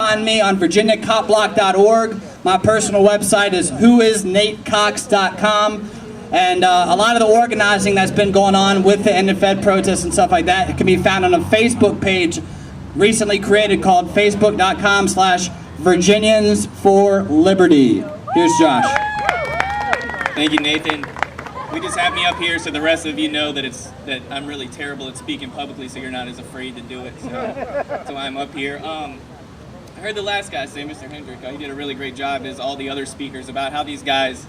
find me on virginiacopblock.org. My personal website is whoisnatecox.com. And a lot of the organizing that's been going on with the End the Fed protests and stuff like that, it can be found on a Facebook page recently created called facebook.com/Virginians for Liberty. Here's Josh. Thank you, Nathan. We just have me up here so the rest of you know that I'm really terrible at speaking publicly, so you're not as afraid to do it. So that's why I'm up here. I heard the last guy say, Mr. Hendrick, he did a really great job, as all the other speakers, about how these guys,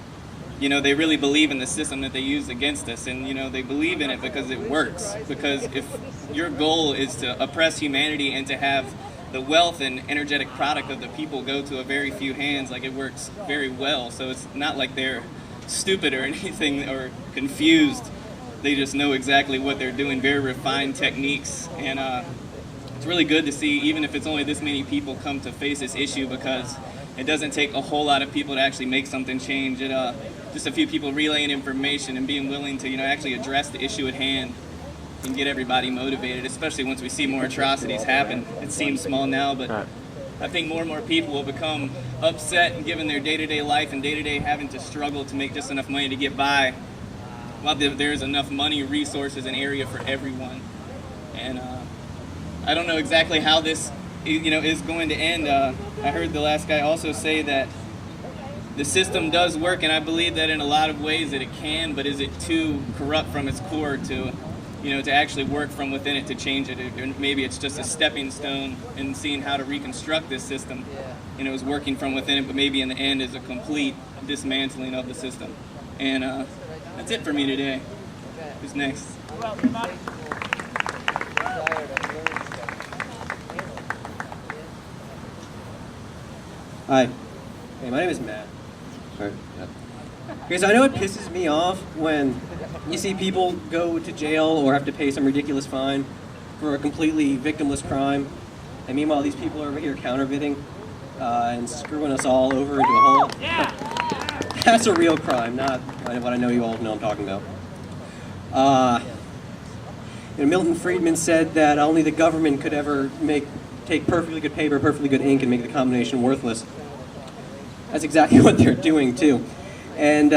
you know, they really believe in the system that they use against us, and, you know, they believe in it because it works. Because if your goal is to oppress humanity and to have the wealth and energetic product of the people go to a very few hands, like, it works very well. So it's not like they're stupid or anything or confused. They just know exactly what they're doing, very refined techniques. And it's really good to see, even if it's only this many people come to face this issue, because it doesn't take a whole lot of people to actually make something change. Just a few people relaying information and being willing to, you know, actually address the issue at hand and get everybody motivated, especially once we see more atrocities happen. It seems small now, but I think more and more people will become upset and given their day-to-day life and day-to-day having to struggle to make just enough money to get by, while there's enough money, resources, and area for everyone. And I don't know exactly how this, you know, is going to end. I heard the last guy also say that the system does work, and I believe that in a lot of ways that it can, but is it too corrupt from its core to, you know, to actually work from within it to change it? Or maybe it's just a stepping stone in seeing how to reconstruct this system. You know, is working from within it, but maybe in the end is a complete dismantling of the system. And that's it for me today. Who's next? Hi. Hey, my name is Matt. Sorry. Okay, so I know it pisses me off when you see people go to jail or have to pay some ridiculous fine for a completely victimless crime, and meanwhile these people are over here counterfeiting and screwing us all over into a hole. Yeah. That's a real crime, not what I know you all know I'm talking about. You know, Milton Friedman said that only the government could ever take perfectly good paper, perfectly good ink, and make the combination worthless. That's exactly what they're doing too. And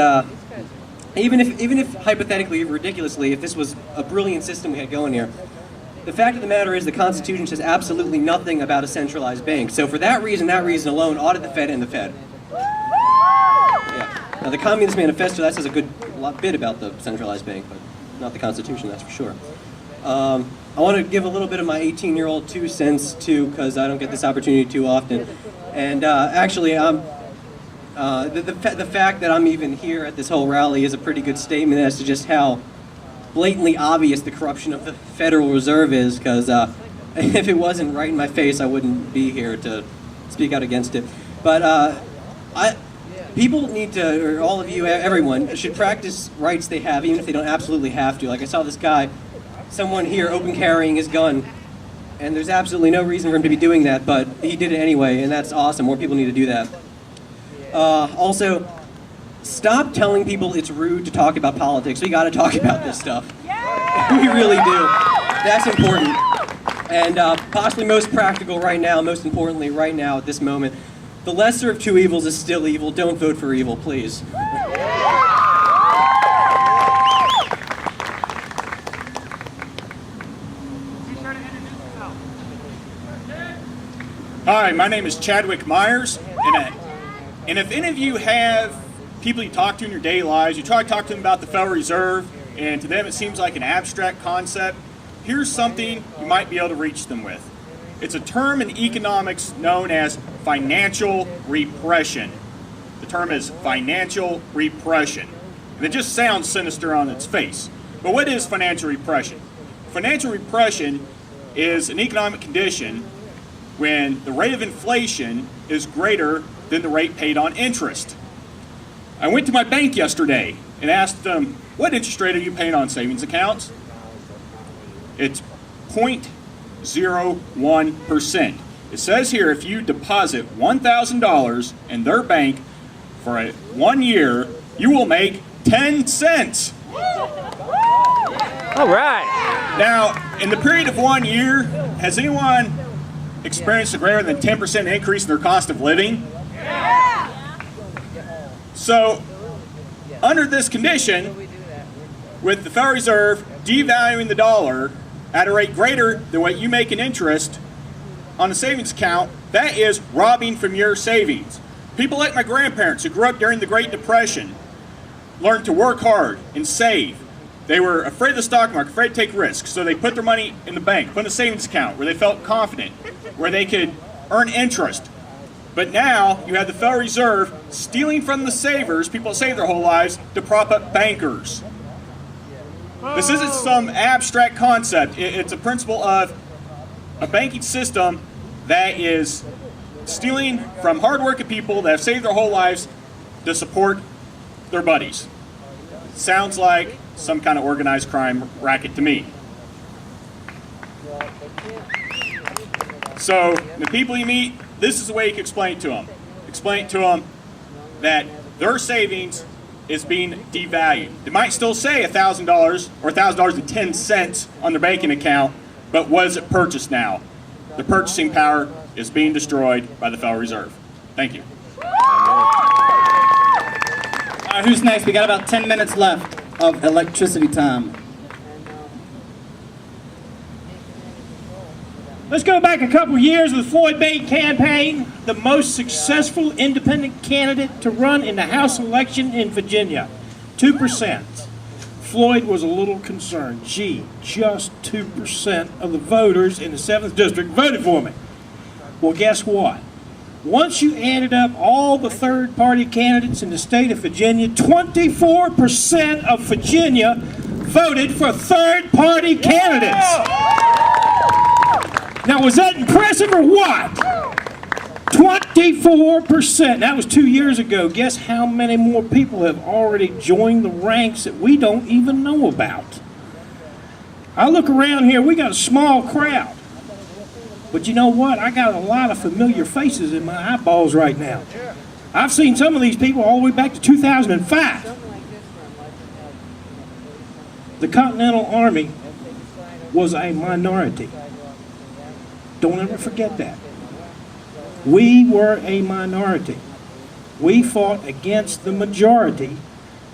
even if hypothetically, ridiculously, if this was a brilliant system we had going here, the fact of the matter is the Constitution says absolutely nothing about a centralized bank. So for that reason alone, audit the Fed and the Fed. Yeah. Now the Communist Manifesto, that says a bit about the centralized bank, but not the Constitution, that's for sure. I want to give a little bit of my 18-year-old 2 cents too, because I don't get this opportunity too often. And actually, the fact that I'm even here at this whole rally is a pretty good statement as to just how blatantly obvious the corruption of the Federal Reserve is, because if it wasn't right in my face, I wouldn't be here to speak out against it. But people need to, or all of you, everyone, should practice rights they have, even if they don't absolutely have to. Like I saw this guy, someone here open carrying his gun, and there's absolutely no reason for him to be doing that, but he did it anyway, and that's awesome. More people need to do that. Also, stop telling people it's rude to talk about politics. We got to talk about this stuff. We really do. That's important. And possibly most practical right now, most importantly right now at this moment, the lesser of two evils is still evil. Don't vote for evil, please. Hi, my name is Chadwick Myers, and if any of you have people you talk to in your daily lives, you try to talk to them about the Federal Reserve, and to them it seems like an abstract concept, here's something you might be able to reach them with. It's a term in economics known as financial repression. The term is financial repression, and it just sounds sinister on its face. But what is financial repression? Financial repression is an economic condition when the rate of inflation is greater than the rate paid on interest. I went to my bank yesterday and asked them, what interest rate are you paying on savings accounts? It's 0.01%. It says here if you deposit $1,000 in their bank for 1 year, you will make 10 cents. All right. Now, in the period of 1 year, has anyone experienced a greater than 10% increase in their cost of living. So, under this condition, with the Federal Reserve devaluing the dollar at a rate greater than what you make in interest on a savings account, that is robbing from your savings. People like my grandparents who grew up during the Great Depression learned to work hard and save. They were afraid of the stock market, afraid to take risks, so they put their money in the bank, put in a savings account where they felt confident, where they could earn interest. But now you have the Federal Reserve stealing from the savers, people that save their whole lives, to prop up bankers. This isn't some abstract concept. It's a principle of a banking system that is stealing from hardworking people that have saved their whole lives to support their buddies. Sounds like some kind of organized crime racket to me. So the people you meet, this is the way you can explain it to them. Explain to them that their savings is being devalued. They might still say $1,000 or $1,000.10 on their banking account, but what is it purchased now? The purchasing power is being destroyed by the Federal Reserve. Thank you. All right, who's next? We got about 10 minutes left of electricity time. Let's go back a couple years with the Floyd Bay campaign, the most successful independent candidate to run in the House election in Virginia. 2%. Floyd was a little concerned. Gee, just 2% of the voters in the 7th District voted for me. Well, guess what? Once you added up all the third-party candidates in the state of Virginia, 24% of Virginia voted for third-party candidates. Now, was that impressive or what? 24%. That was 2 years ago. Guess how many more people have already joined the ranks that we don't even know about? I look around here, we got a small crowd. But you know what? I got a lot of familiar faces in my eyeballs right now. I've seen some of these people all the way back to 2005. The Continental Army was a minority. Don't ever forget that. We were a minority. We fought against the majority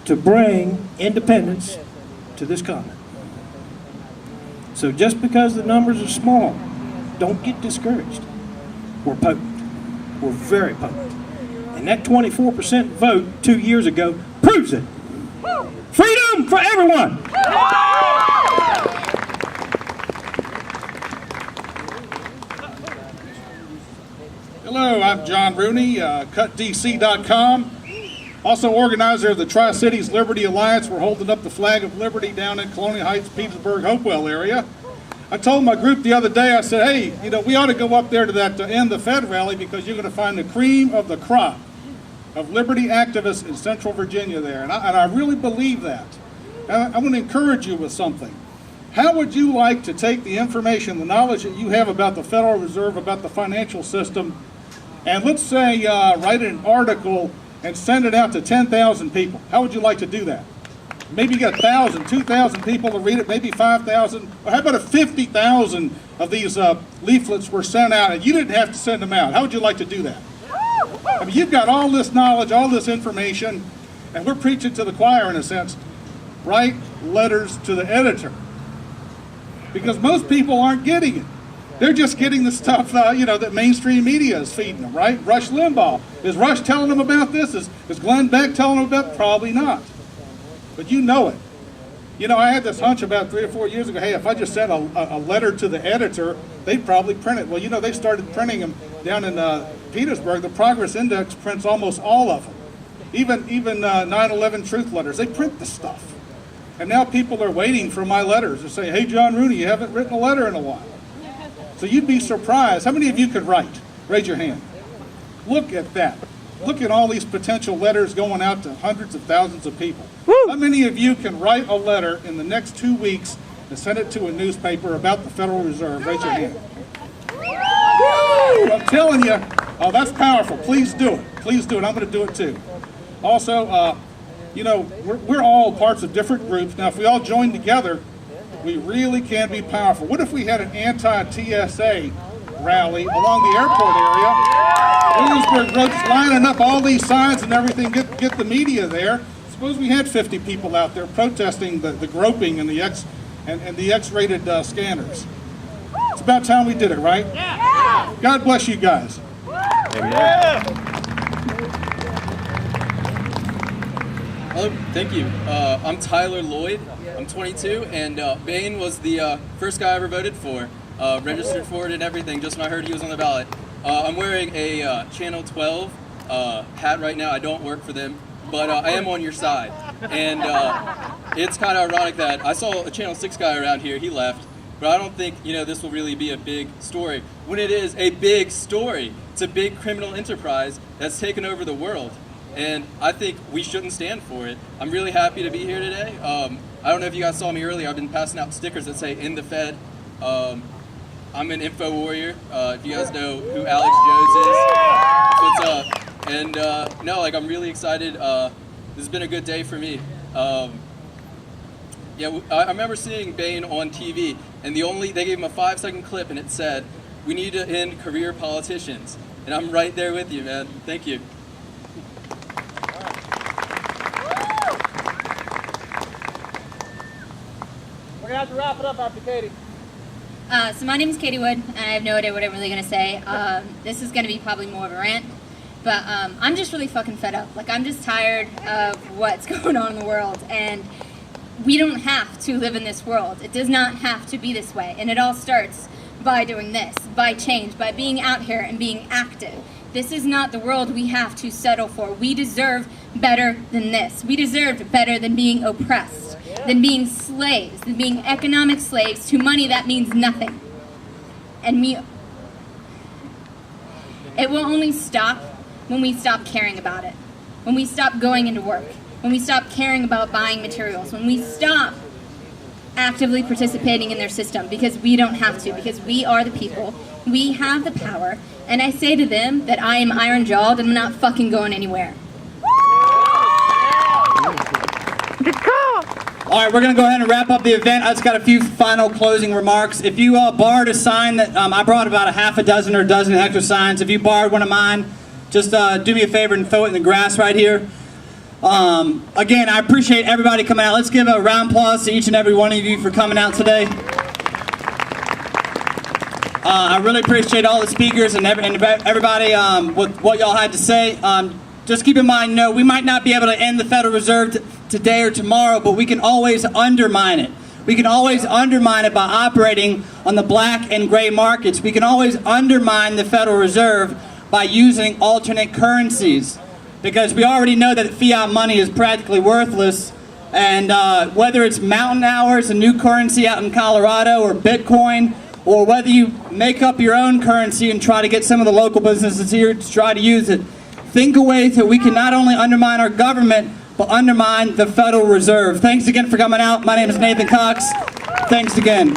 to bring independence to this continent. So just because the numbers are small, don't get discouraged. We're potent. We're very potent. And that 24% vote 2 years ago proves it. Freedom for everyone! Hello, I'm John Rooney, CutDC.com. Also organizer of the Tri-Cities Liberty Alliance. We're holding up the flag of liberty down in Colonial Heights, Petersburg, Hopewell area. I told my group the other day, I said, hey, you know, we ought to go up there to that end the Fed rally because you're going to find the cream of the crop of liberty activists in Central Virginia there. And I really believe that. And I want to encourage you with something. How would you like to take the information, the knowledge that you have about the Federal Reserve, about the financial system, and let's say write an article and send it out to 10,000 people? How would you like to do that? Maybe you got 1,000, 2,000 people to read it, maybe 5,000. Or how about if 50,000 of these leaflets were sent out and you didn't have to send them out? How would you like to do that? I mean, you've got all this knowledge, all this information, and we're preaching to the choir in a sense. Write letters to the editor. Because most people aren't getting it. They're just getting the stuff, you know, that mainstream media is feeding them, right? Rush Limbaugh. Is Rush telling them about this? Is Glenn Beck telling them about it? Probably not. But you know it. You know, I had this hunch about 3 or 4 years ago, hey, if I just sent a letter to the editor, they'd probably print it. Well, you know, they started printing them down in Petersburg. The Progress Index prints almost all of them. Even 9/11 truth letters, they print the stuff. And now people are waiting for my letters to say, hey, John Rooney, you haven't written a letter in a while. So you'd be surprised. How many of you could write? Raise your hand. Look at that. Look at all these potential letters going out to hundreds of thousands of people. Woo! How many of you can write a letter in the next 2 weeks and send it to a newspaper about the Federal Reserve? Raise your hand. Woo! I'm telling you, oh, that's powerful. Please do it. Please do it. I'm going to do it too. Also, you know, we're all parts of different groups. Now, if we all join together, we really can be powerful. What if we had an anti-TSA rally along the airport area. Williamsburg Road's lining up all these signs and everything, get the media there. Suppose we had 50 people out there protesting the groping and the X-rated scanners. It's about time we did it, right? Yeah. God bless you guys. Hello, thank you. I'm Tyler Lloyd. I'm 22, and Bain was the first guy I ever voted for. Registered for it and everything, just when I heard he was on the ballot. I'm wearing a Channel 12 hat right now. I don't work for them, but I am on your side. And it's kind of ironic that I saw a Channel 6 guy around here. He left. But I don't think, this will really be a big story. When it is a big story, it's a big criminal enterprise that's taken over the world. And I think we shouldn't stand for it. I'm really happy to be here today. I don't know if you guys saw me earlier. I've been passing out stickers that say, "In the Fed." I'm an info warrior. If you guys know who Alex Jones is, what's up? And I'm really excited. This has been a good day for me. I remember seeing Bain on TV, and they gave him a 5-second clip, and it said, "We need to end career politicians." And I'm right there with you, man. Thank you. We're gonna have to wrap it up after Katie. So my name is Katie Wood, and I have no idea what I'm really going to say. This is going to be probably more of a rant, but I'm just really fucking fed up. I'm just tired of what's going on in the world, and we don't have to live in this world. It does not have to be this way, and it all starts by doing this, by change, by being out here and being active. This is not the world we have to settle for. We deserve better than this. We deserve better than being oppressed, than being slaves, than being economic slaves to money that means nothing. And it will only stop when we stop caring about it, when we stop going into work, when we stop caring about buying materials, when we stop actively participating in their system, because we don't have to, because we are the people, we have the power, and I say to them that I am iron-jawed and I'm not fucking going anywhere. All right, we're going to go ahead and wrap up the event. I just got a few final closing remarks. If you borrowed a sign that I brought about a half a dozen or a dozen extra signs. If you borrowed one of mine, just do me a favor and throw it in the grass right here. Again, I appreciate everybody coming out. Let's give a round of applause to each and every one of you for coming out today. I really appreciate all the speakers and everybody with what y'all had to say. Just keep in mind, we might not be able to end the Federal Reserve today or tomorrow, but we can always undermine it. We can always undermine it by operating on the black and gray markets. We can always undermine the Federal Reserve by using alternate currencies, because we already know that fiat money is practically worthless. And whether it's mountain hours, a new currency out in Colorado, or Bitcoin, or whether you make up your own currency and try to get some of the local businesses here to try to use it, think of ways that we can not only undermine our government, but undermine the Federal Reserve. Thanks again for coming out. My name is Nathan Cox. Thanks again.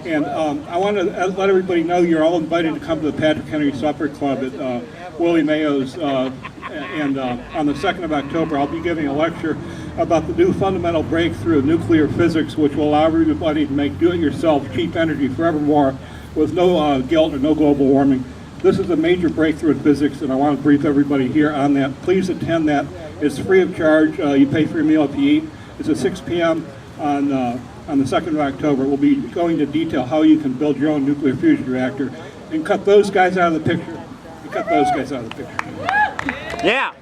And I want to let everybody know you're all invited to come to the Patrick Henry Supper Club at Willie Mayo's. And on the 2nd of October, I'll be giving a lecture about the new fundamental breakthrough of nuclear physics, which will allow everybody to make do-it-yourself cheap energy forevermore with no guilt or no global warming. This is a major breakthrough in physics, and I want to brief everybody here on that. Please attend that. It's free of charge. You pay for your meal if you eat. It's at 6 p.m. on the 2nd of October. We'll be going to detail how you can build your own nuclear fusion reactor and cut those guys out of the picture. Yeah.